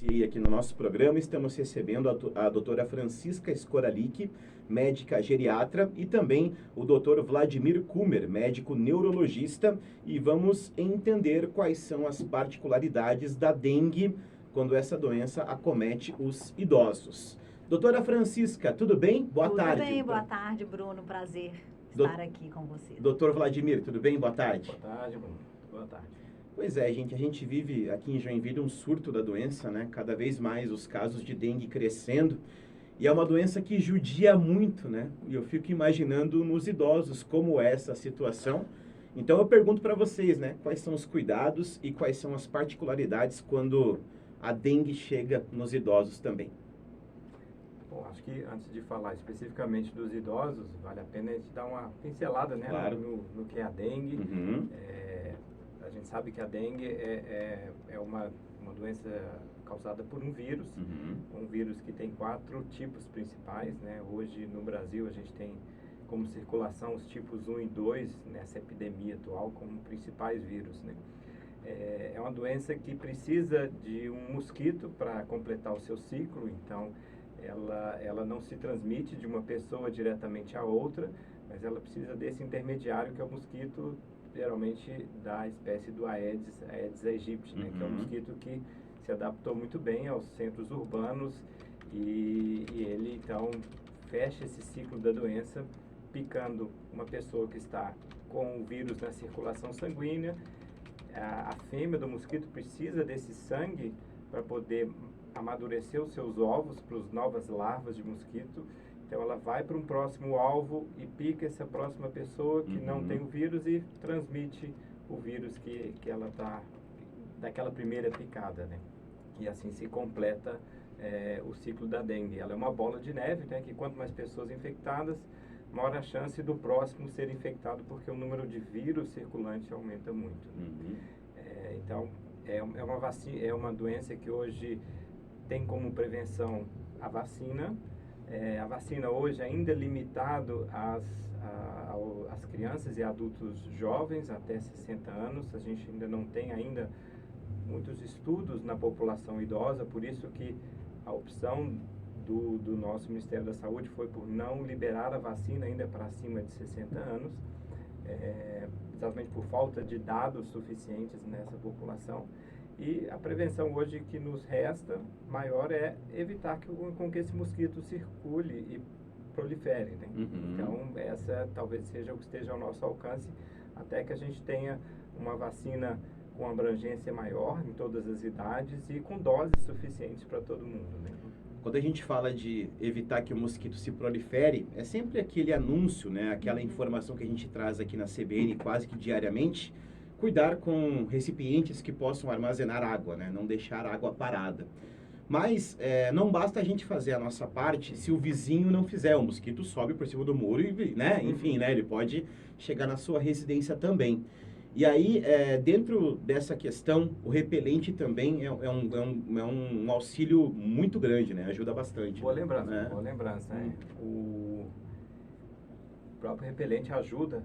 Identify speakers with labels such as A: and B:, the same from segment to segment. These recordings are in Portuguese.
A: E aqui no nosso programa estamos recebendo a doutora Francisca Skoralik, médica geriatra, e também o doutor Vladimir Kumer, médico neurologista, e vamos entender quais são as particularidades da dengue quando essa doença acomete os idosos. Doutora Francisca, tudo bem? Boa tarde.
B: Tudo bem, boa tarde, Bruno. Prazer estar aqui com você.
A: Doutor Vladimir, tudo bem? Boa tarde.
C: Boa tarde, Bruno. Boa tarde.
A: Pois é, gente, a gente vive aqui em Joinville um surto da doença, né? Cada vez mais os casos de dengue crescendo. E é uma doença que judia muito, né? E eu fico imaginando nos idosos como é essa situação. Então eu pergunto para vocês, né? Quais são os cuidados e quais são as particularidades quando a dengue chega nos idosos também?
C: Bom, acho que antes de falar especificamente dos idosos, vale a pena a gente dar uma pincelada, né?
A: Claro.
C: No que é a dengue.
A: Uhum.
C: A gente sabe que a dengue é uma doença causada por um vírus, um vírus que tem 4 tipos principais, né? Hoje no Brasil a gente tem como circulação os tipos 1 e 2 nessa epidemia atual como principais vírus, né? É uma doença que precisa de um mosquito para completar o seu ciclo, então ela não se transmite de uma pessoa diretamente a outra, mas ela precisa desse intermediário que é o mosquito, geralmente da espécie do Aedes aegypti, né? Que é um mosquito que se adaptou muito bem aos centros urbanos e ele então fecha esse ciclo da doença picando uma pessoa que está com o vírus na circulação sanguínea. A fêmea do mosquito precisa desse sangue para poder amadurecer os seus ovos para as novas larvas de mosquito. Então ela vai para um próximo alvo e pica essa próxima pessoa que não tem o vírus e transmite o vírus que ela está daquela primeira picada, né? E assim se completa o ciclo da dengue. Ela é uma bola de neve, né? Que quanto mais pessoas infectadas, maior a chance do próximo ser infectado, porque o número de vírus circulantes aumenta muito, né? Então é uma doença que hoje tem como prevenção a vacina. A vacina hoje ainda é limitado às crianças e adultos jovens até 60 anos. A gente ainda não tem muitos estudos na população idosa, por isso que a opção do nosso Ministério da Saúde foi por não liberar a vacina ainda para acima de 60 anos, exatamente por falta de dados suficientes nessa população. E a prevenção hoje que nos resta maior é evitar com que esse mosquito circule e prolifere, né? Então, essa talvez seja o que esteja ao nosso alcance, até que a gente tenha uma vacina com abrangência maior em todas as idades e com doses suficientes para todo mundo, né?
A: Quando a gente fala de evitar que o mosquito se prolifere, é sempre aquele anúncio, né? Aquela informação que a gente traz aqui na CBN quase que diariamente. Cuidar com recipientes que possam armazenar água, né? Não deixar água parada. Mas não basta a gente fazer a nossa parte se o vizinho não fizer. O mosquito sobe por cima do muro e, né? Enfim, né? Ele pode chegar na sua residência também. E aí, dentro dessa questão, o repelente também é um auxílio muito grande, né? Ajuda bastante.
C: Boa lembrança,
A: né?
C: Boa lembrança. O próprio repelente ajuda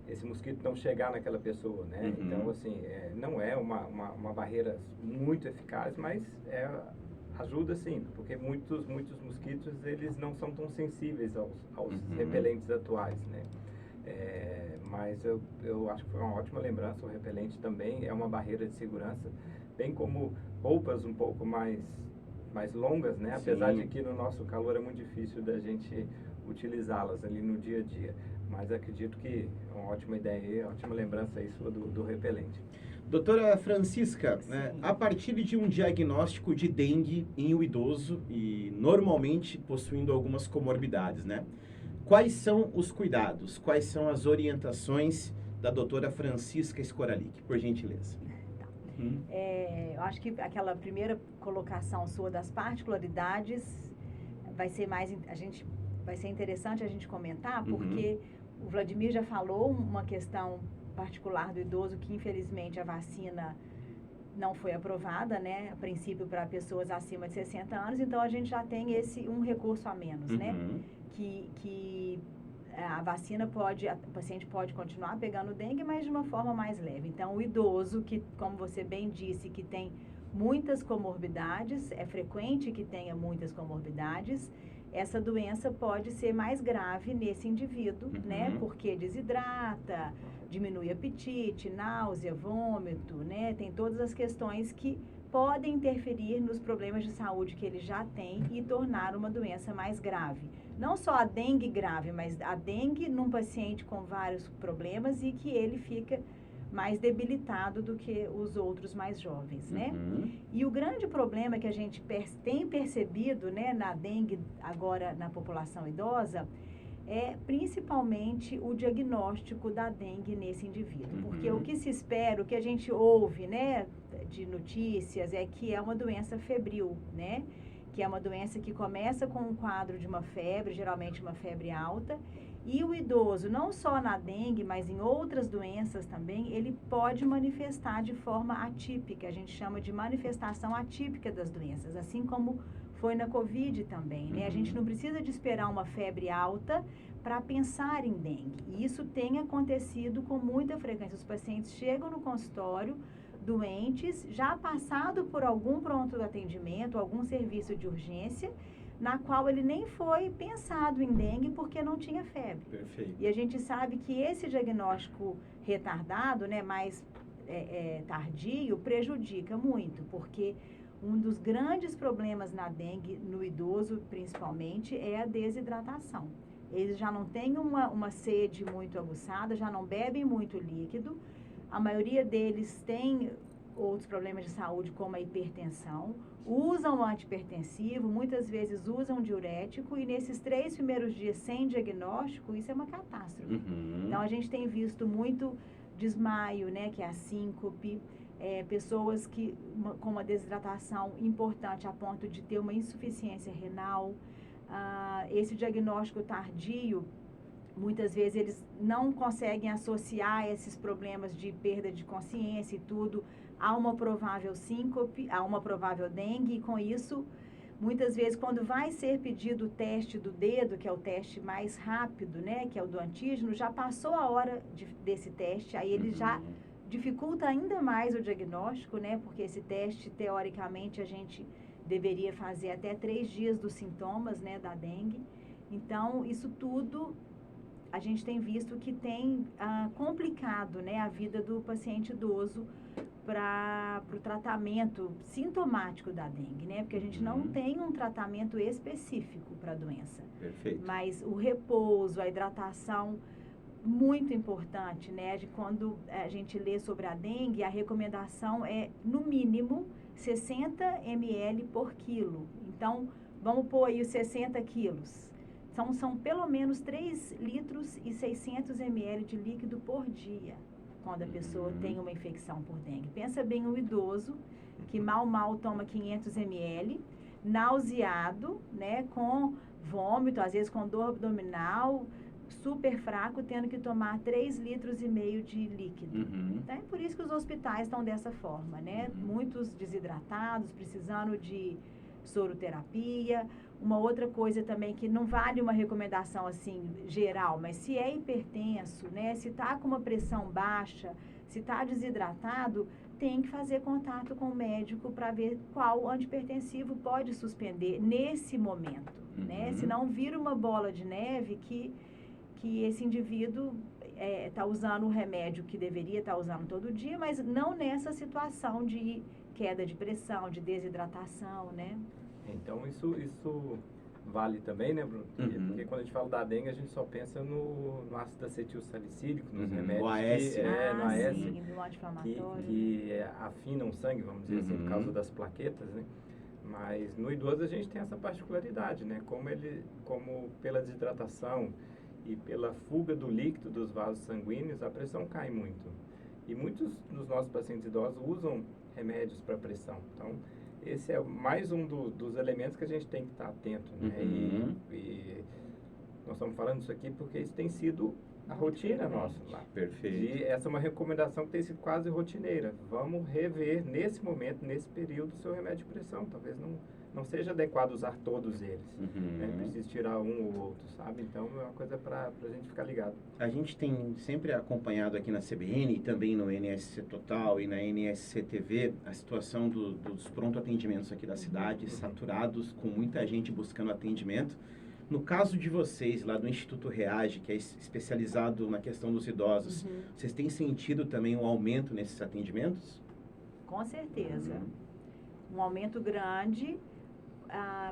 C: esse mosquito não chegar naquela pessoa, né? Então, assim, não é uma barreira muito eficaz, mas ajuda sim, porque muitos mosquitos, eles não são tão sensíveis aos repelentes atuais, né? Mas eu acho que foi uma ótima lembrança. O repelente também é uma barreira de segurança, bem como roupas um pouco mais longas, né? Apesar de que no nosso calor é muito difícil da gente utilizá-las ali no dia a dia. Mas acredito que é uma ótima ideia, ótima lembrança aí sua do repelente.
A: Doutora Francisca, né, a partir de um diagnóstico de dengue em um idoso e normalmente possuindo algumas comorbidades, né? Quais são os cuidados, quais são as orientações da doutora Francisca Skoralik, por gentileza?
B: Eu acho que aquela primeira colocação sua das particularidades vai ser interessante a gente comentar, porque o Vladimir já falou uma questão particular do idoso que, infelizmente, a vacina não foi aprovada, né? A princípio, para pessoas acima de 60 anos. Então, a gente já tem um recurso a menos, né? Que a vacina o paciente pode continuar pegando dengue, mas de uma forma mais leve. Então, o idoso, que, como você bem disse, que tem muitas comorbidades, é frequente que tenha muitas comorbidades. Essa doença pode ser mais grave nesse indivíduo, né? Porque desidrata, diminui apetite, náusea, vômito, né? Tem todas as questões que podem interferir nos problemas de saúde que ele já tem e tornar uma doença mais grave. Não só a dengue grave, mas a dengue num paciente com vários problemas e que ele fica mais debilitado do que os outros mais jovens, né? E o grande problema que a gente tem percebido, né, na dengue agora na população idosa é principalmente o diagnóstico da dengue nesse indivíduo. Porque o que se espera, o que a gente ouve, né, de notícias é que é uma doença febril, né? Que é uma doença que começa com um quadro de uma febre, geralmente uma febre alta, e o idoso, não só na dengue, mas em outras doenças também, ele pode manifestar de forma atípica, a gente chama de manifestação atípica das doenças, assim como foi na Covid também, né? A gente não precisa de esperar uma febre alta para pensar em dengue, e isso tem acontecido com muita frequência. Os pacientes chegam no consultório doentes, já passado por algum pronto atendimento, algum serviço de urgência, na qual ele nem foi pensado em dengue porque não tinha febre.
A: Perfeito.
B: E a gente sabe que esse diagnóstico retardado, né, mais tardio, prejudica muito, porque um dos grandes problemas na dengue, no idoso principalmente, é a desidratação. Eles já não têm uma sede muito aguçada, já não bebem muito líquido. A maioria deles tem outros problemas de saúde, como a hipertensão, usam antihipertensivo, muitas vezes usam diurético, e nesses 3 primeiros dias sem diagnóstico, isso é uma catástrofe. Então, a gente tem visto muito desmaio, né, que é a síncope, pessoas com uma desidratação importante a ponto de ter uma insuficiência renal. Esse diagnóstico tardio, muitas vezes eles não conseguem associar esses problemas de perda de consciência e tudo a uma provável síncope, a uma provável dengue, e com isso, muitas vezes, quando vai ser pedido o teste do dedo, que é o teste mais rápido, né, que é o do antígeno, já passou a hora desse teste, aí ele já dificulta ainda mais o diagnóstico, né, porque esse teste, teoricamente, a gente deveria fazer até 3 dias dos sintomas, né, da dengue. Então, isso tudo a gente tem visto que tem complicado, né, a vida do paciente idoso para o tratamento sintomático da dengue, né? Porque a gente não tem um tratamento específico para a doença.
A: Perfeito.
B: Mas o repouso, a hidratação, muito importante, né? Quando a gente lê sobre a dengue, a recomendação é, no mínimo, 60 ml por quilo. Então, vamos pôr aí os 60 quilos. São pelo menos 3 litros e 600 ml de líquido por dia, quando a pessoa tem uma infecção por dengue. Pensa bem o idoso, que mal toma 500 ml, nauseado, né, com vômito, às vezes com dor abdominal, super fraco, tendo que tomar 3 litros e meio de líquido. Então, é por isso que os hospitais estão dessa forma, né? Muitos desidratados, precisando de soroterapia. Uma outra coisa também que não vale uma recomendação assim geral, mas se é hipertenso, né, se está com uma pressão baixa, se está desidratado, tem que fazer contato com o médico para ver qual antihipertensivo pode suspender nesse momento, né? Senão vira uma bola de neve que esse indivíduo está usando o remédio que deveria estar usando todo dia, mas não nessa situação de queda de pressão, de desidratação, né?
C: Então, isso vale também, né, Bruno? Porque quando a gente fala da dengue, a gente só pensa no ácido acetil salicílico, nos remédios.
A: No AS.
C: No AS.
B: Sim, no anti-inflamatório.
C: Que afinam o sangue, vamos dizer assim, por causa das plaquetas, né? Mas no idoso a gente tem essa particularidade, né? Como pela desidratação e pela fuga do líquido dos vasos sanguíneos, a pressão cai muito. E muitos dos nossos pacientes idosos usam remédios para pressão. Então, esse é mais um dos elementos que a gente tem que estar atento, né? E nós estamos falando isso aqui porque isso tem sido a rotina nossa lá.
A: Perfeito.
C: E essa é uma recomendação que tem sido quase rotineira. Vamos rever nesse momento, nesse período, o seu remédio de pressão. Talvez não seja adequado usar todos eles. Né? Precisa tirar um ou outro, sabe? Então é uma coisa para a gente ficar ligado.
A: A gente tem sempre acompanhado aqui na CBN e também no NSC Total e na NSC TV a situação dos pronto atendimentos aqui da cidade, saturados, com muita gente buscando atendimento. No caso de vocês, lá do Instituto Reage, que é especializado na questão dos idosos, vocês têm sentido também um aumento nesses atendimentos?
B: Com certeza. Um aumento grande.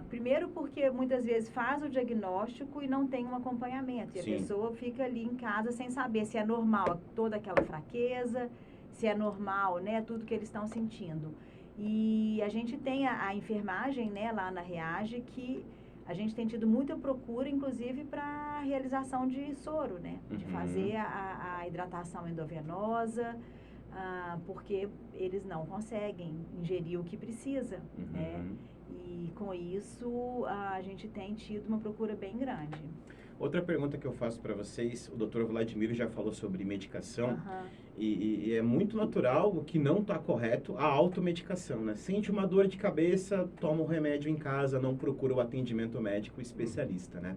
B: Primeiro porque muitas vezes faz o diagnóstico e não tem um acompanhamento. E a pessoa fica ali em casa sem saber se é normal toda aquela fraqueza, se é normal, né, tudo que eles estão sentindo. E a gente tem a enfermagem, né, lá na Reage, que a gente tem tido muita procura, inclusive, para a realização de soro, né? De fazer a hidratação endovenosa, porque eles não conseguem ingerir o que precisa, né? E com isso a gente tem tido uma procura bem grande.
A: Outra pergunta que eu faço para vocês, o Dr. Vladimir já falou sobre medicação, e é muito natural, o que não está correto, a automedicação, né? Sente uma dor de cabeça, toma um remédio em casa, não procura o atendimento médico especialista, né?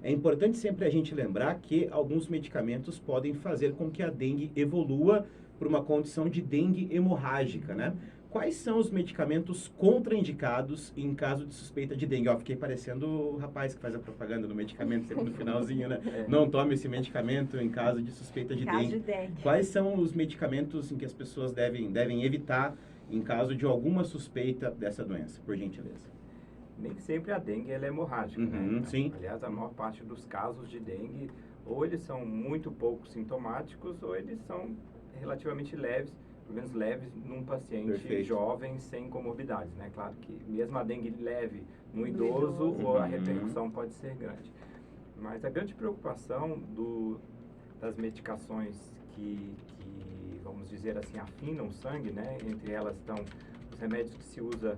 A: É importante sempre a gente lembrar que alguns medicamentos podem fazer com que a dengue evolua para uma condição de dengue hemorrágica, né? Quais são os medicamentos contraindicados em caso de suspeita de dengue? Ó, fiquei parecendo o rapaz que faz a propaganda do medicamento sempre no finalzinho, né? Não tome esse medicamento em caso de suspeita de dengue. Quais são os medicamentos em que as pessoas devem evitar em caso de alguma suspeita dessa doença, por gentileza?
C: Nem sempre a dengue ela é hemorrágica, né?
A: Sim.
C: Aliás, a maior parte dos casos de dengue, ou eles são muito pouco sintomáticos, ou eles são relativamente leves, pelo menos leves num paciente jovem sem comorbidades, né? Claro que mesmo a dengue leve no idoso, a repercussão pode ser grande. Mas a grande preocupação das medicações que, vamos dizer assim, afinam o sangue, né? Entre elas estão os remédios que se usa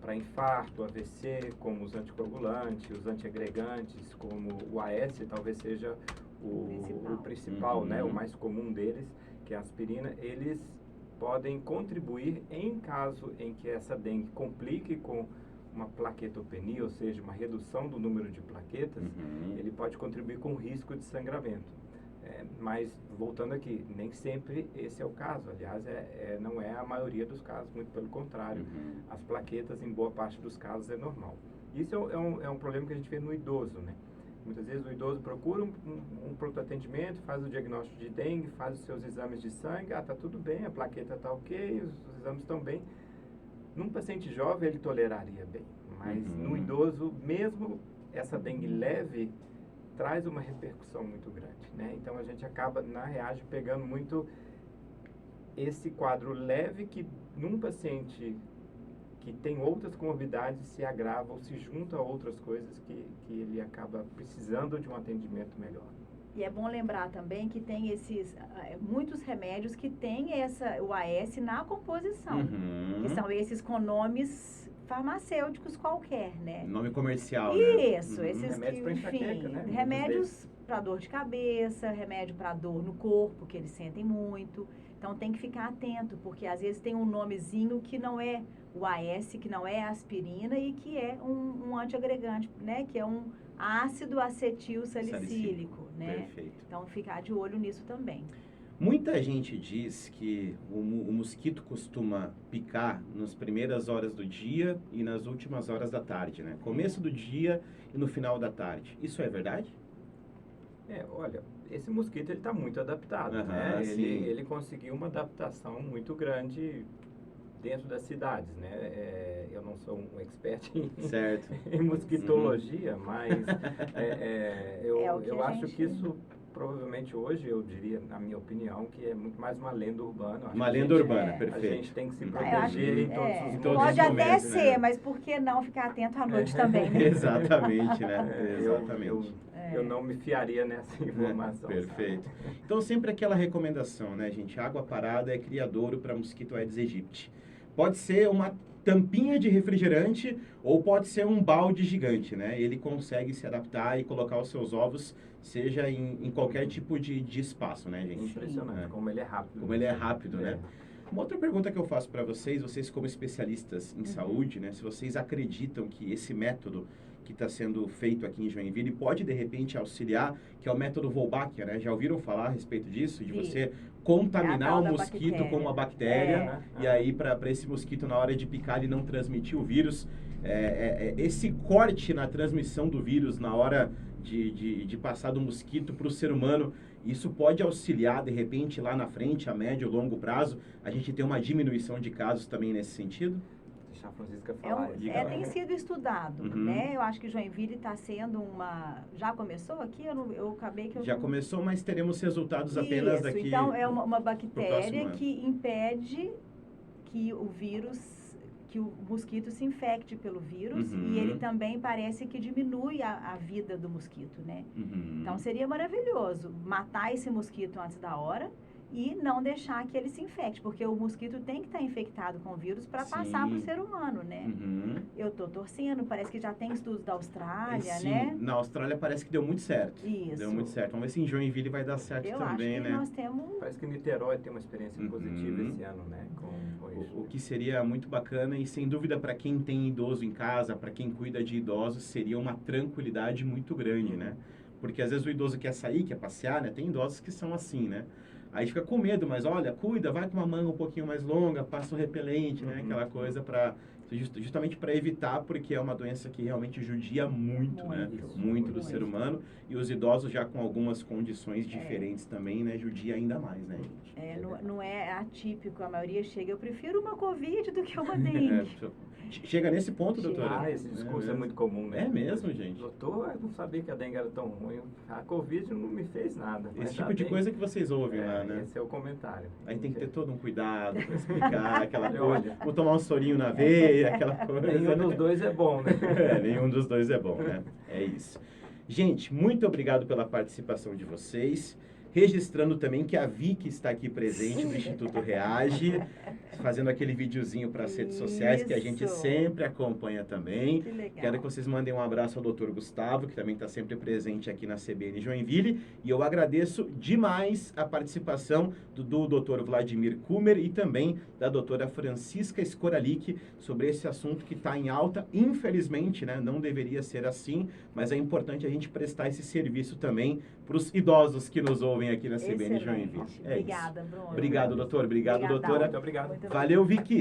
C: para infarto, AVC, como os anticoagulantes, os antiagregantes, como o AS, talvez seja o principal, né? O mais comum deles, que é a aspirina. Eles podem contribuir em caso em que essa dengue complique com uma plaquetopenia, ou seja, uma redução do número de plaquetas, ele pode contribuir com o risco de sangramento. Mas, voltando aqui, nem sempre esse é o caso. Aliás, não é a maioria dos casos, muito pelo contrário. As plaquetas, em boa parte dos casos, é normal. Isso é um problema que a gente vê no idoso, né? Muitas vezes o idoso procura um pronto atendimento, faz o diagnóstico de dengue, faz os seus exames de sangue, tá tudo bem, a plaqueta tá ok, os exames estão bem. Num paciente jovem ele toleraria bem, mas no idoso, mesmo essa dengue leve, traz uma repercussão muito grande, né? Então a gente acaba, na Reage, pegando muito esse quadro leve que num paciente que tem outras comorbidades se agrava ou se junta a outras coisas que ele acaba precisando de um atendimento melhor.
B: E é bom lembrar também que tem muitos remédios que tem o AS na composição, que são esses com nomes farmacêuticos qualquer, né?
A: Nome comercial,
B: Isso,
A: né?
B: esses
C: remédios para enxaqueca, né?
B: Remédios para dor de cabeça, remédio para dor no corpo, que eles sentem muito. Então tem que ficar atento, porque às vezes tem um nomezinho que não é o AS, que não é aspirina e que é um antiagregante, né? Que é um ácido acetil salicílico, né?
A: Perfeito.
B: Então ficar de olho nisso também.
A: Muita gente diz que o mosquito costuma picar nas primeiras horas do dia e nas últimas horas da tarde, né? Começo do dia e no final da tarde. Isso é verdade?
C: Olha, esse mosquito ele está muito adaptado, né? Ele conseguiu uma adaptação muito grande dentro das cidades, né? Eu não sou um expert em mosquitologia, mas eu acho que isso provavelmente hoje, eu diria, na minha opinião, que é muito mais uma lenda urbana.
A: Uma lenda urbana, perfeito.
C: A gente tem que se proteger em todos os momentos.
B: Pode até ser, mas por que não ficar atento à noite também, né?
A: Exatamente, né? Exatamente.
C: Eu não me fiaria nessa informação.
A: Perfeito. Então, sempre aquela recomendação, né, gente? Água parada é criadouro para mosquito Aedes aegypti. Pode ser uma tampinha de refrigerante ou pode ser um balde gigante, né? Ele consegue se adaptar e colocar os seus ovos, seja em qualquer tipo de espaço, né, gente?
C: Impressionante, como ele é rápido.
A: Como ele é rápido, né? Uma outra pergunta que eu faço para vocês como especialistas em saúde, né? Se vocês acreditam que esse método que está sendo feito aqui em Joinville pode, de repente, auxiliar, que é o método Wolbachia, né? Já ouviram falar a respeito disso? De você contaminar o mosquito com uma bactéria e aí para esse mosquito, na hora de picar, ele não transmitir o vírus. Esse corte na transmissão do vírus na hora de passar do mosquito para o ser humano, isso pode auxiliar, de repente, lá na frente, a médio e longo prazo, a gente ter uma diminuição de casos também nesse sentido?
C: Deixar a Francisca falar.
B: Tem sido estudado, né? Eu acho que Joinville está sendo uma... Já começou aqui? Eu acabei que...
A: Já começou, mas teremos resultados apenas daqui...
B: Então, é uma bactéria que impede que o vírus... que o mosquito se infecte pelo vírus e ele também parece que diminui a vida do mosquito, né? Então, seria maravilhoso matar esse mosquito antes da hora e não deixar que ele se infecte, porque o mosquito tem que estar infectado com o vírus para passar para o ser humano, né? Eu estou torcendo, parece que já tem estudos da Austrália, né?
A: Na Austrália parece que deu muito certo.
B: Isso.
A: Deu muito certo. Vamos ver se em Joinville vai dar certo também, né?
B: Nós temos...
C: Parece que Niterói tem uma experiência positiva esse ano, né? Com isso.
A: O que seria muito bacana e sem dúvida para quem tem idoso em casa, para quem cuida de idosos, seria uma tranquilidade muito grande, né? Porque às vezes o idoso quer sair, quer passear, né? Tem idosos que são assim, né? Aí fica com medo, mas olha, cuida, vai com uma manga um pouquinho mais longa, passa o repelente, né? Aquela coisa justamente para evitar, porque é uma doença que realmente judia muito, né? Muito do ser humano. E os idosos já com algumas condições diferentes também, né? Judia ainda mais, né, gente?
B: Não é atípico, a maioria chega. Eu prefiro uma Covid do que uma dengue.
A: Chega nesse ponto, doutora?
C: Esse discurso é muito comum, né?
A: É mesmo, gente?
C: Doutor, eu não sabia que a dengue era tão ruim. A Covid não me fez nada.
A: Esse tipo de coisa que vocês ouvem lá, né?
C: Esse é o comentário.
A: Aí tem que ter todo um cuidado para explicar aquela coisa. Vou tomar um sorinho na veia, aquela coisa.
C: Nenhum dos dois é bom, né?
A: Nenhum dos dois é bom, né? É isso. Gente, muito obrigado pela participação de vocês. Registrando também que a Vicky está aqui presente do Instituto Reage, fazendo aquele videozinho para as redes sociais que a gente sempre acompanha também.
B: Que legal.
A: Quero que vocês mandem um abraço ao Dr. Gustavo, que também está sempre presente aqui na CBN Joinville. E eu agradeço demais a participação do Dr. Vladimir Kumer e também da doutora Francisca Skoralik sobre esse assunto que está em alta. Infelizmente, né, não deveria ser assim, mas é importante a gente prestar esse serviço também para os idosos que nos ouvem aqui na CBN Joinville.
B: Obrigada, Bruno.
A: Obrigado, doutor. Obrigado,
B: Obrigadão.
A: doutora.
C: Muito obrigado.
A: Valeu, Vicky.